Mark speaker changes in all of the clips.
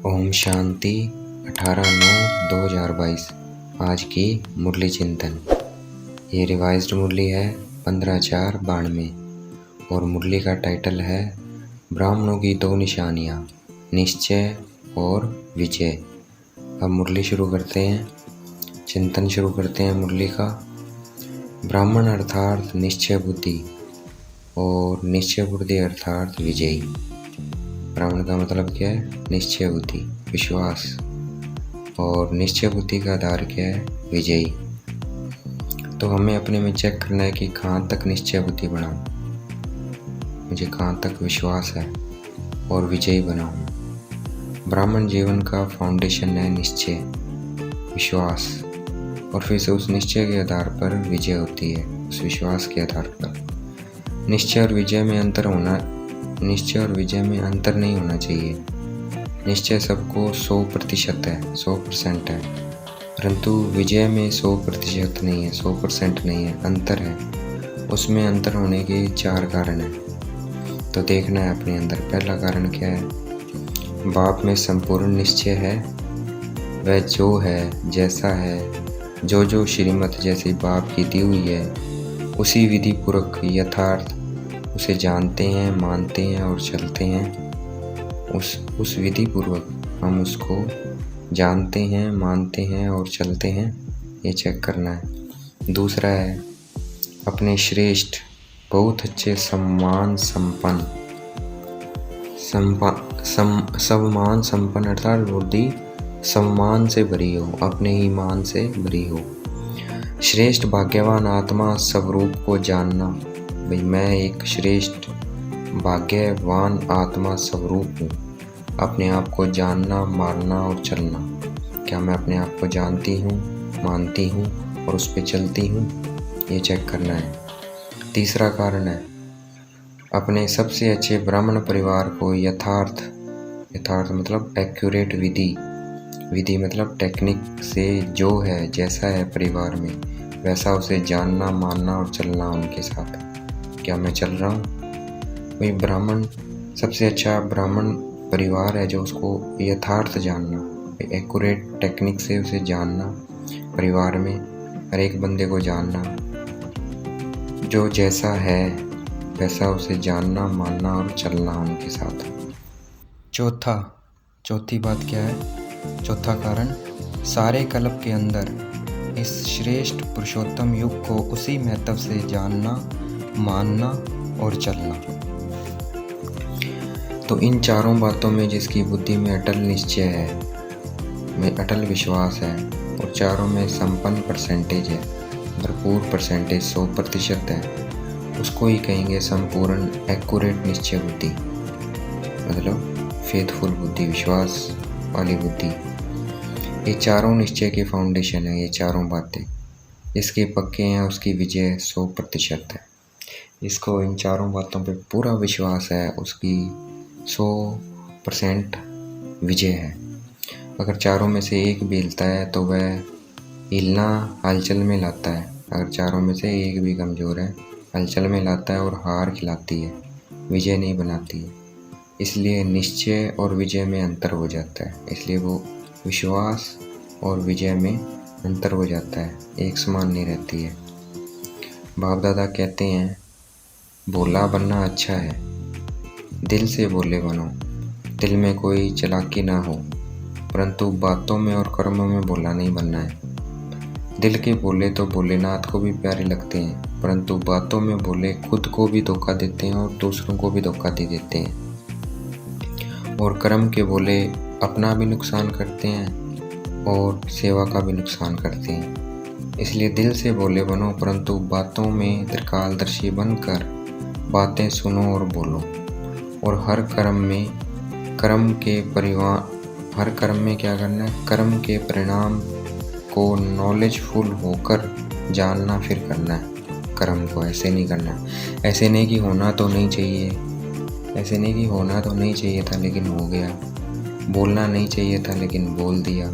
Speaker 1: ओम शांति 18/9/2022। आज की मुरली चिंतन। ये रिवाइज्ड मुरली है 15/4/92 और मुरली का टाइटल है ब्राह्मणों की दो निशानियाँ, निश्चय और विजय। अब मुरली शुरू करते हैं, चिंतन शुरू करते हैं मुरली का। ब्राह्मण अर्थात निश्चय बुद्धि और निश्चय बुद्धि अर्थात विजयी। ब्राह्मण का मतलब क्या है? निश्चय बुद्धि, विश्वास, और निश्चय बुद्धि का आधार क्या है? विजयी। तो हमें अपने में चेक करना है कि कहाँ तक निश्चय बुद्धि बनाऊं, मुझे कहाँ तक विश्वास है और विजयी बनाऊं। ब्राह्मण जीवन का फाउंडेशन है निश्चय, विश्वास, और फिर से उस निश्चय के आधार पर विजय होती है, उस विश्वास के आधार पर। निश्चय और विजय में अंतर नहीं होना चाहिए। निश्चय सबको 100% है, 100% है, परंतु विजय में 100% नहीं है, 100% नहीं है, अंतर है। उसमें अंतर होने के 4 कारण हैं, तो देखना है अपने अंदर। पहला कारण क्या है? बाप में संपूर्ण निश्चय है, वह जो है, जैसा है, जो श्रीमत जैसी बाप की दी हुई है, उसी विधि पूर्वक यथार्थ उसे जानते हैं, मानते हैं और चलते हैं। उस विधि पूर्वक हम उसको जानते हैं, मानते हैं और चलते हैं, ये चेक करना है। दूसरा है अपने श्रेष्ठ, बहुत अच्छे, सम्मान संपन्न अर्थात बुद्धि सम्मान से भरी हो, अपने ही मान से भरी हो। श्रेष्ठ भाग्यवान आत्मा स्वरूप को जानना। भाई मैं एक श्रेष्ठ भाग्यवान आत्मा स्वरूप हूँ। अपने आप को जानना, मानना और चलना। क्या मैं अपने आप को जानती हूँ, मानती हूँ और उस पर चलती हूँ? ये चेक करना है। तीसरा कारण है अपने सबसे अच्छे ब्राह्मण परिवार को यथार्थ मतलब एक्यूरेट विधि मतलब टेक्निक से जो है, जैसा है परिवार में, वैसा उसे जानना, मानना और चलना उनके साथ। क्या मैं चल रहा हूँ? वही ब्राह्मण सबसे अच्छा ब्राह्मण परिवार है जो उसको यथार्थ जानना, एक्यूरेट टेक्निक से उसे जानना, परिवार में हर एक बंदे को जानना, जो जैसा है वैसा उसे जानना, मानना और चलना उनके साथ। चौथी बात क्या है? चौथा कारण सारे कल्प के अंदर इस श्रेष्ठ पुरुषोत्तम युग को उसी महत्व से जानना, मानना और चलना। तो इन चारों बातों में जिसकी बुद्धि में अटल निश्चय है, में अटल विश्वास है, और चारों में संपन्न परसेंटेज है, भरपूर परसेंटेज 100% है, उसको ही कहेंगे संपूर्ण एक्यूरेट निश्चय बुद्धि, मतलब फेथफुल बुद्धि, विश्वास वाली बुद्धि। ये चारों निश्चय के फाउंडेशन है, ये चारों बातें। जिसके पक्के हैं उसकी विजय 100% है। इसको इन चारों बातों पे पूरा विश्वास है, उसकी 100% विजय है। अगर चारों में से एक भी हिलता है तो वह हिलना हलचल में लाता है। अगर चारों में से एक भी कमज़ोर है, हलचल में लाता है और हार खिलाती है, विजय नहीं बनाती है। इसलिए निश्चय और विजय में अंतर हो जाता है, इसलिए वो विश्वास और विजय में अंतर हो जाता है, एक समान नहीं रहती है। बाप दादा कहते हैं भोला बनना अच्छा है, दिल से भोले बनो, दिल में कोई चालाकी ना हो, परंतु बातों में और कर्मों में भोला नहीं बनना है। दिल के भोले तो भोलेनाथ को भी प्यारे लगते हैं, परंतु बातों में भोले खुद को भी धोखा देते हैं और दूसरों को भी धोखा दे देते हैं। और कर्म के भोले अपना भी नुकसान करते हैं और सेवा का भी नुकसान करते हैं। इसलिए दिल से भोले बनो, परंतु बातों में त्रिकालदर्शी बनकर बातें सुनो और बोलो। और हर कर्म में क्या करना है? कर्म के परिणाम को नॉलेजफुल होकर जानना, फिर करना है कर्म को। ऐसे नहीं करना, ऐसे नहीं कि होना तो नहीं चाहिए था लेकिन हो गया, बोलना नहीं चाहिए था लेकिन बोल दिया।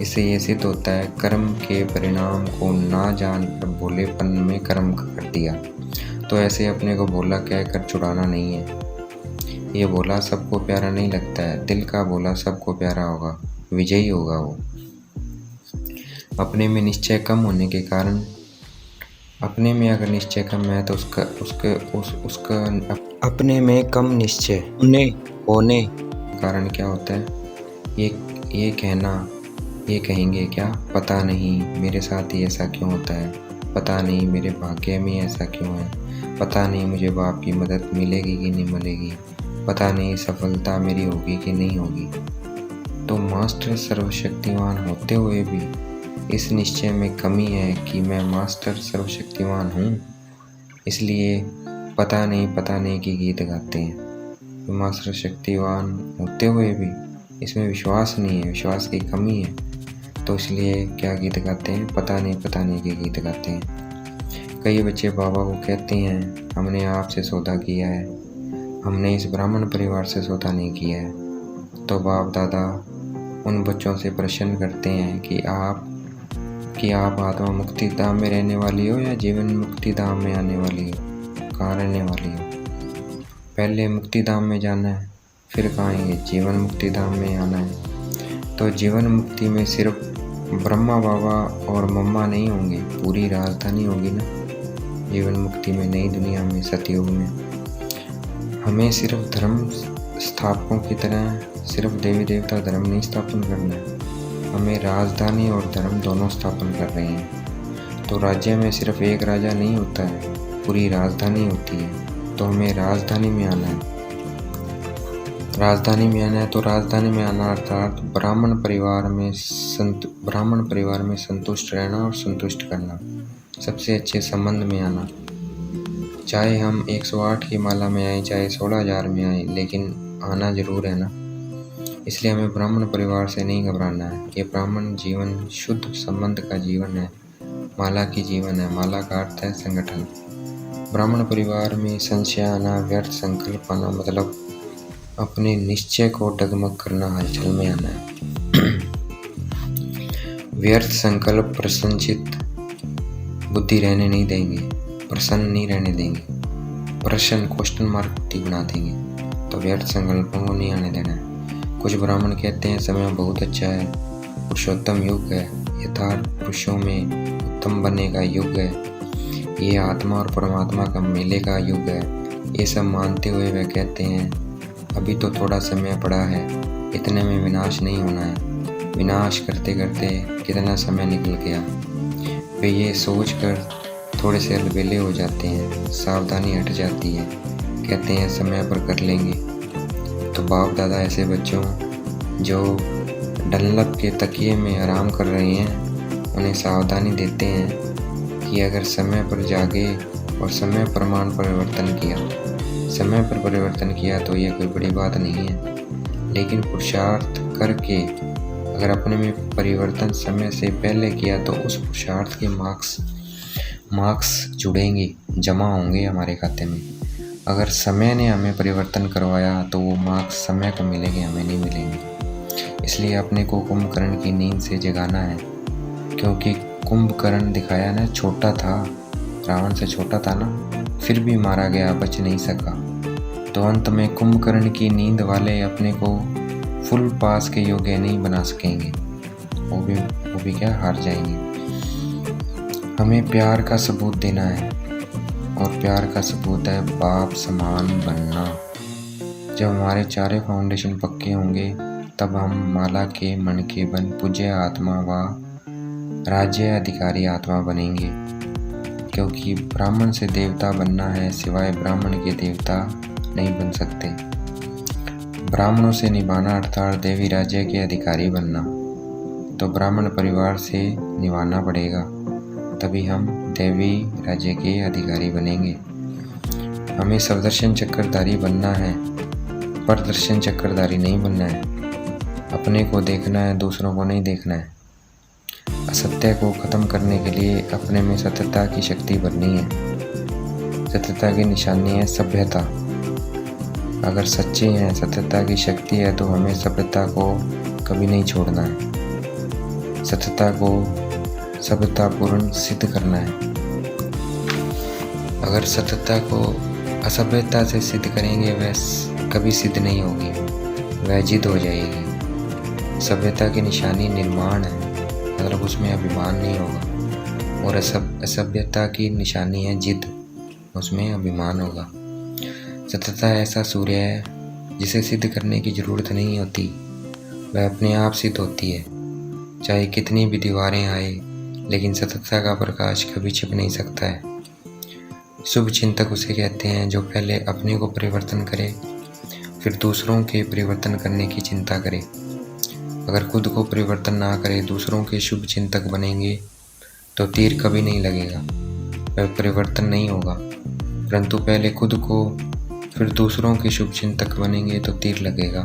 Speaker 1: इससे ये सिद्ध होता है कर्म के परिणाम को ना जानकर भोलेपन में कर्म कर दिया। तो ऐसे अपने को भोला कहकर छुड़ाना नहीं है। ये भोला सबको प्यारा नहीं लगता है, दिल का भोला सबको प्यारा होगा, विजयी होगा वो। अपने में निश्चय कम होने के कारण, अपने में अगर निश्चय कम है तो उसका अपने में कम निश्चय होने कारण क्या होता है, ये कहना, ये कहेंगे क्या, पता नहीं मेरे साथ ही ऐसा क्यों होता है, पता नहीं मेरे भाग्य में ऐसा क्यों है, पता नहीं मुझे बाप की मदद मिलेगी कि नहीं मिलेगी, पता नहीं सफलता मेरी होगी कि नहीं होगी। तो मास्टर सर्वशक्तिमान होते हुए भी इस निश्चय में कमी है कि मैं मास्टर सर्वशक्तिमान हूँ, इसलिए पता नहीं कि गीत गाते हैं। तो मास्टर शक्तिवान होते हुए भी इसमें विश्वास नहीं है, विश्वास की कमी है, तो इसलिए क्या गीत गाते हैं, पता नहीं के गीत गाते हैं। कई बच्चे बाबा को कहते हैं हमने आपसे सौदा किया है, हमने इस ब्राह्मण परिवार से सौदा नहीं किया है। तो बाप दादा उन बच्चों से प्रश्न करते हैं कि आप आत्मा मुक्ति धाम में रहने वाली हो या जीवन मुक्ति धाम में आने वाली हो, कहाँ रहने वाली हो। पहले मुक्ति धाम में जाना है, फिर कहाँ आएंगे, जीवन मुक्ति धाम में आना है। तो जीवन मुक्ति में सिर्फ ब्रह्मा बाबा और मम्मा नहीं होंगे, पूरी राजधानी होगी ना जीवन मुक्ति में, नई दुनिया में, सतयुग में। हमें सिर्फ धर्म स्थापकों की तरह सिर्फ देवी देवता धर्म नहीं स्थापन करना है, हमें राजधानी और धर्म दोनों स्थापन कर रहे हैं। तो राज्य में सिर्फ एक राजा नहीं होता है, पूरी राजधानी होती है। तो हमें राजधानी में आना है, तो राजधानी में आना अर्थात ब्राह्मण परिवार में संतुष्ट रहना और संतुष्ट करना, सबसे अच्छे संबंध में आना। चाहे हम 108 की माला में आए, चाहे 16,000 में आए, लेकिन आना जरूर है ना। इसलिए हमें ब्राह्मण परिवार से नहीं घबराना है। ये ब्राह्मण जीवन शुद्ध संबंध का जीवन है, माला की जीवन है। माला का अर्थ है संगठन। ब्राह्मण परिवार में संशय आना, व्यर्थ संकल्प आना, मतलब अपने निश्चय को डगमग करना, हलचल में आना है। व्यर्थ संकल्प प्रसन्नचित्त बुद्धि रहने नहीं देंगे, प्रसन्न नहीं रहने देंगे, प्रश्न क्वेश्चन मार्क बुद्धि बना देंगे। तो व्यर्थ संकल्पों को नहीं आने देना है। कुछ ब्राह्मण कहते हैं समय बहुत अच्छा है, पुरुषोत्तम युग है, यथार्थ पुरुषों में उत्तम बनने का युग है, ये आत्मा और परमात्मा का मेले का युग है। ये सब मानते हुए वे कहते हैं अभी तो थोड़ा समय पड़ा है, इतने में विनाश नहीं होना है। विनाश करते करते कितना समय निकल गया। वे ये सोचकर थोड़े से अलबेले हो जाते हैं, सावधानी हट जाती है, कहते हैं समय पर कर लेंगे। तो बाप दादा ऐसे बच्चों जो डनलप के तकिए में आराम कर रहे हैं, उन्हें सावधानी देते हैं कि अगर समय पर जागे और समय प्रमाण परिवर्तन किया तो ये कोई बड़ी बात नहीं है। लेकिन पुरुषार्थ करके अगर अपने में परिवर्तन समय से पहले किया तो उस पुरुषार्थ के मार्क्स जुड़ेंगे, जमा होंगे हमारे खाते में। अगर समय ने हमें परिवर्तन करवाया तो वो मार्क्स समय को मिलेंगे, हमें नहीं मिलेंगे। इसलिए अपने को कुंभकर्ण की नींद से जगाना है, क्योंकि कुंभकर्ण दिखाया ना छोटा था, रावण से छोटा था ना, फिर भी मारा गया, बच नहीं सका। तो अंत में कुंभकर्ण की नींद वाले अपने को फुल पास के योग्य नहीं बना सकेंगे, वो भी क्या, हार जाएंगे। हमें प्यार का सबूत देना है, और प्यार का सबूत है बाप समान बनना। जब हमारे चारे फाउंडेशन पक्के होंगे तब हम माला के मन के बन पूज्य आत्मा व राज्य अधिकारी आत्मा बनेंगे। क्योंकि ब्राह्मण से देवता बनना है, सिवाय ब्राह्मण के देवता नहीं बन सकते। ब्राह्मणों से निभाना अर्थात देवी राज्य के अधिकारी बनना, तो ब्राह्मण परिवार से निभाना पड़ेगा, तभी हम देवी राज्य के अधिकारी बनेंगे। हमें सवदर्शन चक्रधारी बनना है, परदर्शन चक्रधारी नहीं बनना है। अपने को देखना है, दूसरों को नहीं देखना है। असत्य को खत्म करने के लिए अपने में सत्यता की शक्ति भरनी है। सत्यता की निशानी है सभ्यता। अगर सच्चे हैं, सत्यता की शक्ति है, तो हमें सभ्यता को कभी नहीं छोड़ना है। सत्यता को सभ्यतापूर्ण सिद्ध करना है। अगर सत्यता को असभ्यता से सिद्ध करेंगे, वह कभी सिद्ध नहीं होगी, वह जिद हो जाएगी। सभ्यता की निशानी निर्माण है, मतलब उसमें अभिमान नहीं होगा। और असभ्यता की निशानी है जिद, उसमें अभिमान होगा। सतता ऐसा सूर्य है जिसे सिद्ध करने की ज़रूरत नहीं होती, वह अपने आप सिद्ध होती है। चाहे कितनी भी दीवारें आए, लेकिन सतता का प्रकाश कभी छिप नहीं सकता है। शुभ चिंतक उसे कहते हैं जो पहले अपने को परिवर्तन करे, फिर दूसरों के परिवर्तन करने की चिंता करे। अगर खुद को परिवर्तन ना करे, दूसरों के शुभ चिंतक बनेंगे तो तीर कभी नहीं लगेगा, वह परिवर्तन नहीं होगा। परंतु पहले खुद को फिर दूसरों के शुभ चिंतक बनेंगे तो तीर लगेगा।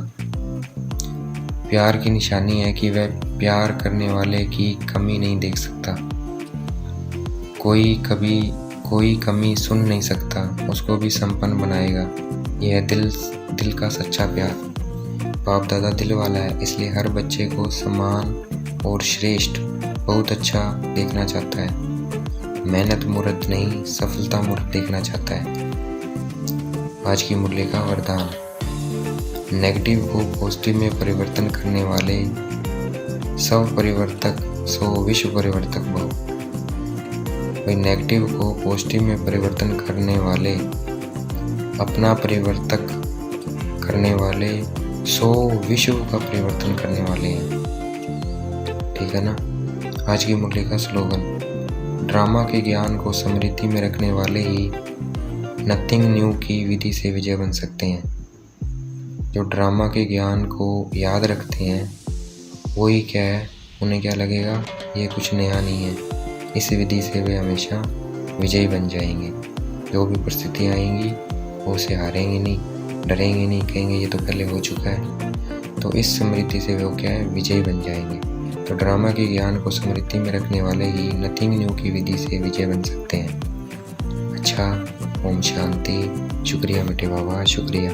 Speaker 1: प्यार की निशानी है कि वह प्यार करने वाले की कमी नहीं देख सकता। कोई कमी सुन नहीं सकता, उसको भी संपन्न बनाएगा। यह दिल का सच्चा प्यार। बाप दादा दिल वाला है, इसलिए हर बच्चे को समान और श्रेष्ठ, बहुत अच्छा देखना चाहता है। मेहनत मूर्त नहीं, सफलता मूर्त देखना चाहता है। आज की मुरली का वरदान, नेगेटिव को पॉजिटिव में परिवर्तन करने वाले सब परिवर्तक सो विश्व परिवर्तक भव। भाई नेगेटिव को पॉजिटिव में परिवर्तन करने वाले, अपना परिवर्तक करने वाले सो विश्व का परिवर्तन करने वाले हैं। ठीक है ना। आज की मुरली का स्लोगन, ड्रामा के ज्ञान को स्मृति में रखने वाले ही नथिंग न्यू की विधि से विजय बन सकते हैं। जो ड्रामा के ज्ञान को याद रखते हैं वही क्या है, उन्हें क्या लगेगा, ये कुछ नया नहीं है। इस विधि से वे हमेशा विजयी बन जाएंगे। जो भी परिस्थितियाँ आएंगी वो उसे हारेंगे नहीं, डरेंगे नहीं, कहेंगे ये तो पहले हो चुका है। तो इस स्मृति से वो क्या है, विजयी बन जाएंगे। तो ड्रामा के ज्ञान को स्मृति में रखने वाले ही नथिंग न्यू की विधि से विजय बन सकते हैं। अच्छा, ओम शांति। शुक्रिया बेटे बाबा, शुक्रिया।